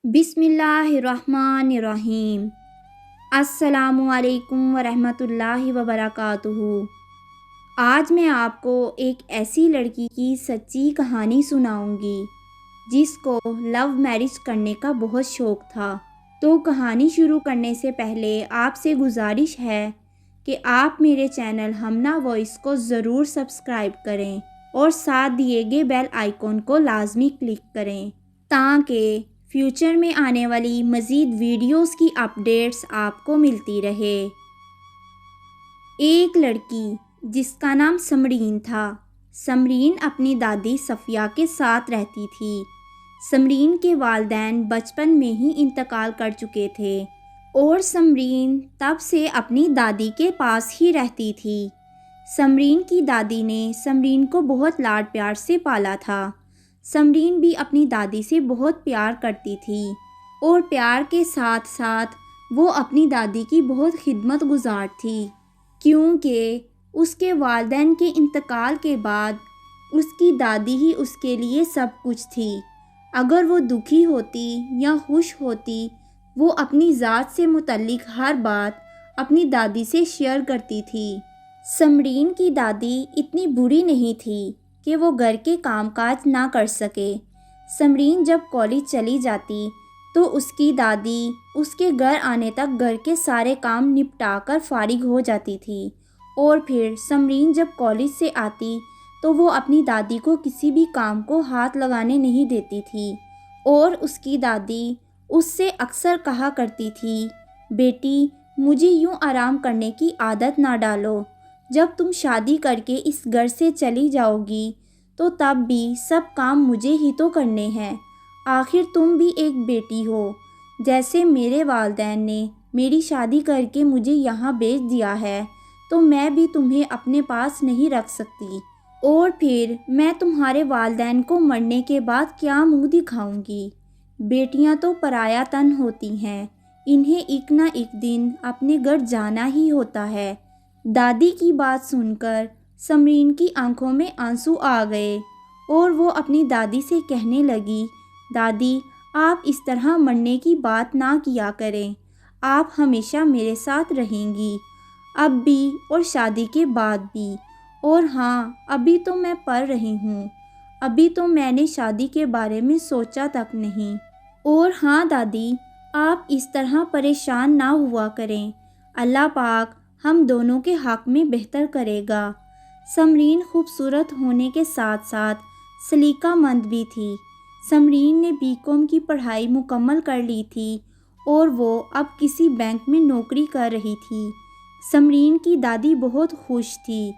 بسم اللہ الرحمن الرحیم۔ السلام علیکم ورحمۃ اللہ وبرکاتہ۔ آج میں آپ کو ایک ایسی لڑکی کی سچی کہانی سناؤں گی جس کو لو میرج کرنے کا بہت شوق تھا۔ تو کہانی شروع کرنے سے پہلے آپ سے گزارش ہے کہ آپ میرے چینل ہمنا وائس کو ضرور سبسکرائب کریں اور ساتھ دیے گئے بیل آئیکن کو لازمی کلک کریں تاکہ فیوچر میں آنے والی مزید ویڈیوز کی اپڈیٹس آپ کو ملتی رہے۔ ایک لڑکی جس کا نام سمرین تھا۔ سمرین اپنی دادی صفیہ کے ساتھ رہتی تھی۔ سمرین کے والدین بچپن میں ہی انتقال کر چکے تھے اور سمرین تب سے اپنی دادی کے پاس ہی رہتی تھی۔ سمرین کی دادی نے سمرین کو بہت لاڈ پیار سے پالا تھا۔ سمرین بھی اپنی دادی سے بہت پیار کرتی تھی اور پیار کے ساتھ ساتھ وہ اپنی دادی کی بہت خدمت گزار تھی، کیونکہ اس کے والدین کے انتقال کے بعد اس کی دادی ہی اس کے لیے سب کچھ تھی۔ اگر وہ دکھی ہوتی یا خوش ہوتی، وہ اپنی ذات سے متعلق ہر بات اپنی دادی سے شیئر کرتی تھی۔ سمرین کی دادی اتنی بری نہیں تھی کہ وہ گھر کے کام کاج نہ کر سکے۔ سمرین جب کالج چلی جاتی تو اس کی دادی اس کے گھر آنے تک گھر کے سارے کام نپٹا کر فارغ ہو جاتی تھی، اور پھر سمرین جب کالج سے آتی تو وہ اپنی دادی کو کسی بھی کام کو ہاتھ لگانے نہیں دیتی تھی، اور اس کی دادی اس سے اکثر کہا کرتی تھی، بیٹی مجھے یوں آرام کرنے کی عادت نہ ڈالو، جب تم شادی کر کے اس گھر سے چلی جاؤ گی تو تب بھی سب کام مجھے ہی تو کرنے ہیں، آخر تم بھی ایک بیٹی ہو۔ جیسے میرے والدین نے میری شادی کر کے مجھے یہاں بھیج دیا ہے تو میں بھی تمہیں اپنے پاس نہیں رکھ سکتی، اور پھر میں تمہارے والدین کو مرنے کے بعد کیا منہ دکھاؤں گی؟ بیٹیاں تو پرایا تن ہوتی ہیں، انہیں ایک نہ ایک دن اپنے گھر جانا ہی ہوتا ہے۔ دادی کی بات سن کر سمرین کی آنکھوں میں آنسو آ گئے اور وہ اپنی دادی سے کہنے لگی، دادی آپ اس طرح مرنے کی بات نہ کیا کریں، آپ ہمیشہ میرے ساتھ رہیں گی، اب بھی اور شادی کے بعد بھی، اور ہاں ابھی تو میں پڑھ رہی ہوں، ابھی تو میں نے شادی کے بارے میں سوچا تک نہیں، اور ہاں دادی آپ اس طرح پریشان نہ ہوا کریں، اللہ پاک ہم دونوں کے حق میں بہتر کرے گا۔ سمرین خوبصورت ہونے کے ساتھ ساتھ سلیقہ مند بھی تھی۔ سمرین نے بی.کام کی پڑھائی مکمل کر لی تھی اور وہ اب کسی بینک میں نوکری کر رہی تھی۔ سمرین کی دادی بہت خوش تھی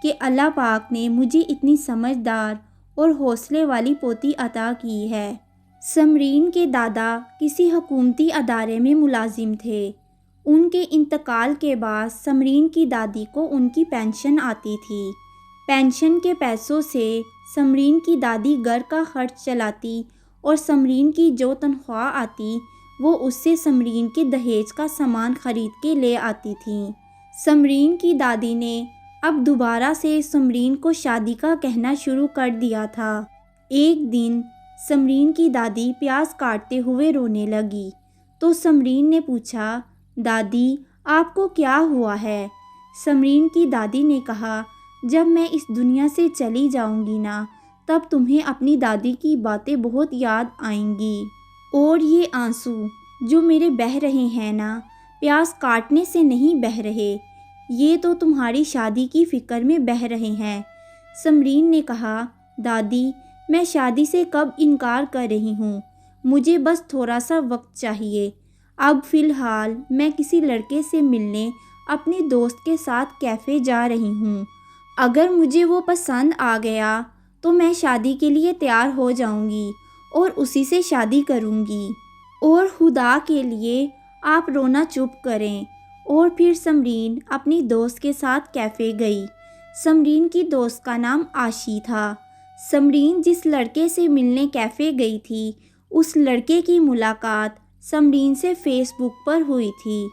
کہ اللہ پاک نے مجھے اتنی سمجھدار اور حوصلے والی پوتی عطا کی ہے۔ سمرین کے دادا کسی حکومتی ادارے میں ملازم تھے۔ ان کے انتقال کے بعد سمرین کی دادی کو ان کی پینشن آتی تھی۔ پینشن کے پیسوں سے سمرین کی دادی گھر کا خرچ چلاتی اور سمرین کی جو تنخواہ آتی وہ اس سے سمرین کے دہیج کا سامان خرید کے لے آتی تھیں۔ سمرین کی دادی نے اب دوبارہ سے سمرین کو شادی کا کہنا شروع کر دیا تھا۔ ایک دن سمرین کی دادی پیاز کاٹتے ہوئے رونے لگی تو سمرین نے پوچھا، دادی آپ کو کیا ہوا ہے؟ سمرین کی دادی نے کہا، جب میں اس دنیا سے چلی جاؤں گی نا تب تمہیں اپنی دادی کی باتیں بہت یاد آئیں گی، اور یہ آنسو جو میرے بہہ رہے ہیں نا پیاز کاٹنے سے نہیں بہہ رہے، یہ تو تمہاری شادی کی فکر میں بہہ رہے ہیں۔ سمرین نے کہا، دادی میں شادی سے کب انکار کر رہی ہوں، مجھے بس تھوڑا سا وقت چاہیے، اب فی الحال میں کسی لڑکے سے ملنے اپنے دوست کے ساتھ کیفے جا رہی ہوں، اگر مجھے وہ پسند آ گیا تو میں شادی کے لیے تیار ہو جاؤں گی اور اسی سے شادی کروں گی، اور خدا کے لیے آپ رونا چپ کریں۔ اور پھر سمرین اپنی دوست کے ساتھ کیفے گئی۔ سمرین کی دوست کا نام عاشی تھا۔ سمرین جس لڑکے سے ملنے کیفے گئی تھی اس لڑکے کی ملاقات سمرین سے فیس بک پر ہوئی تھی،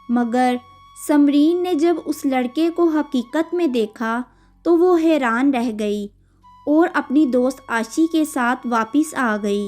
مگر سمرین نے جب اس لڑکے کو حقیقت میں دیکھا تو وہ حیران رہ گئی اور اپنی دوست عاشی کے ساتھ واپس آ گئی۔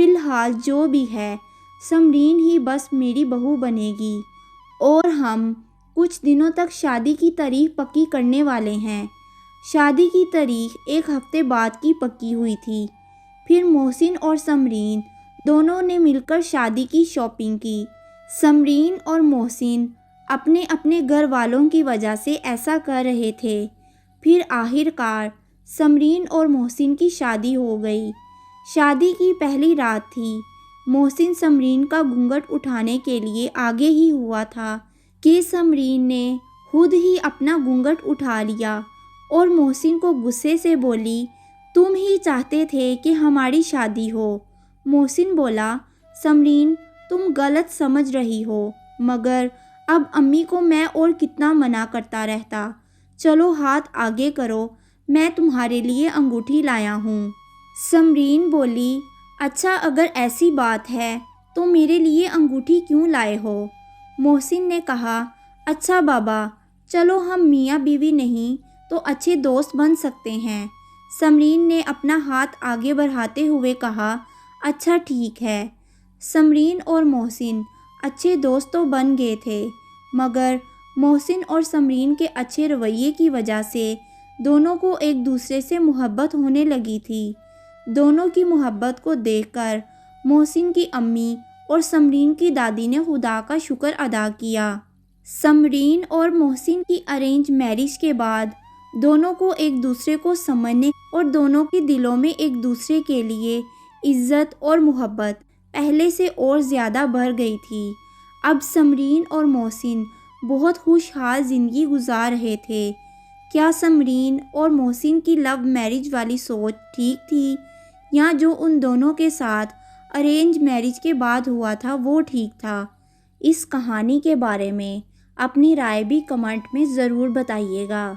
فی الحال جو بھی ہے سمرین ہی بس میری بہو بنے گی، اور ہم کچھ دنوں تک شادی کی تاریخ پکی کرنے والے ہیں۔ شادی کی تاریخ 1 ہفتے بعد کی پکی ہوئی تھی۔ پھر محسن اور سمرین دونوں نے مل کر شادی کی شاپنگ کی۔ سمرین اور محسن اپنے اپنے گھر والوں کی وجہ سے ایسا کر رہے تھے۔ پھر آخر کار سمرین اور محسن کی شادی ہو گئی۔ شادی کی پہلی رات تھی۔ محسن سمرین کا گھونگھٹ اٹھانے کے لیے آگے ہی ہوا تھا کہ سمرین نے خود ہی اپنا گھونگھٹ اٹھا لیا اور محسن کو غصے سے بولی، تم ہی چاہتے تھے کہ ہماری شادی ہو۔ محسن بولا، سمرین تم غلط سمجھ رہی ہو، مگر اب امی کو میں اور کتنا منع کرتا رہتا۔ چلو ہاتھ آگے کرو، میں تمہارے لیے انگوٹھی لایا ہوں۔ سمرین بولی، اچھا اگر ایسی بات ہے تو میرے لیے انگوٹھی کیوں لائے ہو؟ محسن نے کہا، اچھا بابا، چلو ہم میاں بیوی نہیں تو اچھے دوست بن سکتے ہیں۔ سمرین نے اپنا ہاتھ آگے بڑھاتے ہوئے کہا، اچھا ٹھیک ہے۔ سمرین اور محسن اچھے دوست تو بن گئے تھے، مگر محسن اور سمرین کے اچھے رویے کی وجہ سے دونوں کو ایک دوسرے سے محبت ہونے لگی تھی۔ دونوں کی محبت کو دیکھ کر محسن کی امی اور سمرین کی دادی نے خدا کا شکر ادا کیا۔ سمرین اور محسن کی ارینج میرج کے بعد دونوں کو ایک دوسرے کو سمجھنے اور دونوں کے دلوں میں ایک دوسرے کے لیے عزت اور محبت پہلے سے اور زیادہ بڑھ گئی تھی۔ اب سمرین اور محسن بہت خوشحال زندگی گزار رہے تھے۔ کیا سمرین اور محسن کی لو میرج والی سوچ ٹھیک تھی، یا جو ان دونوں کے ساتھ ارینج میرج کے بعد ہوا تھا وہ ٹھیک تھا؟ اس کہانی کے بارے میں اپنی رائے بھی کمنٹ میں ضرور بتائیے گا۔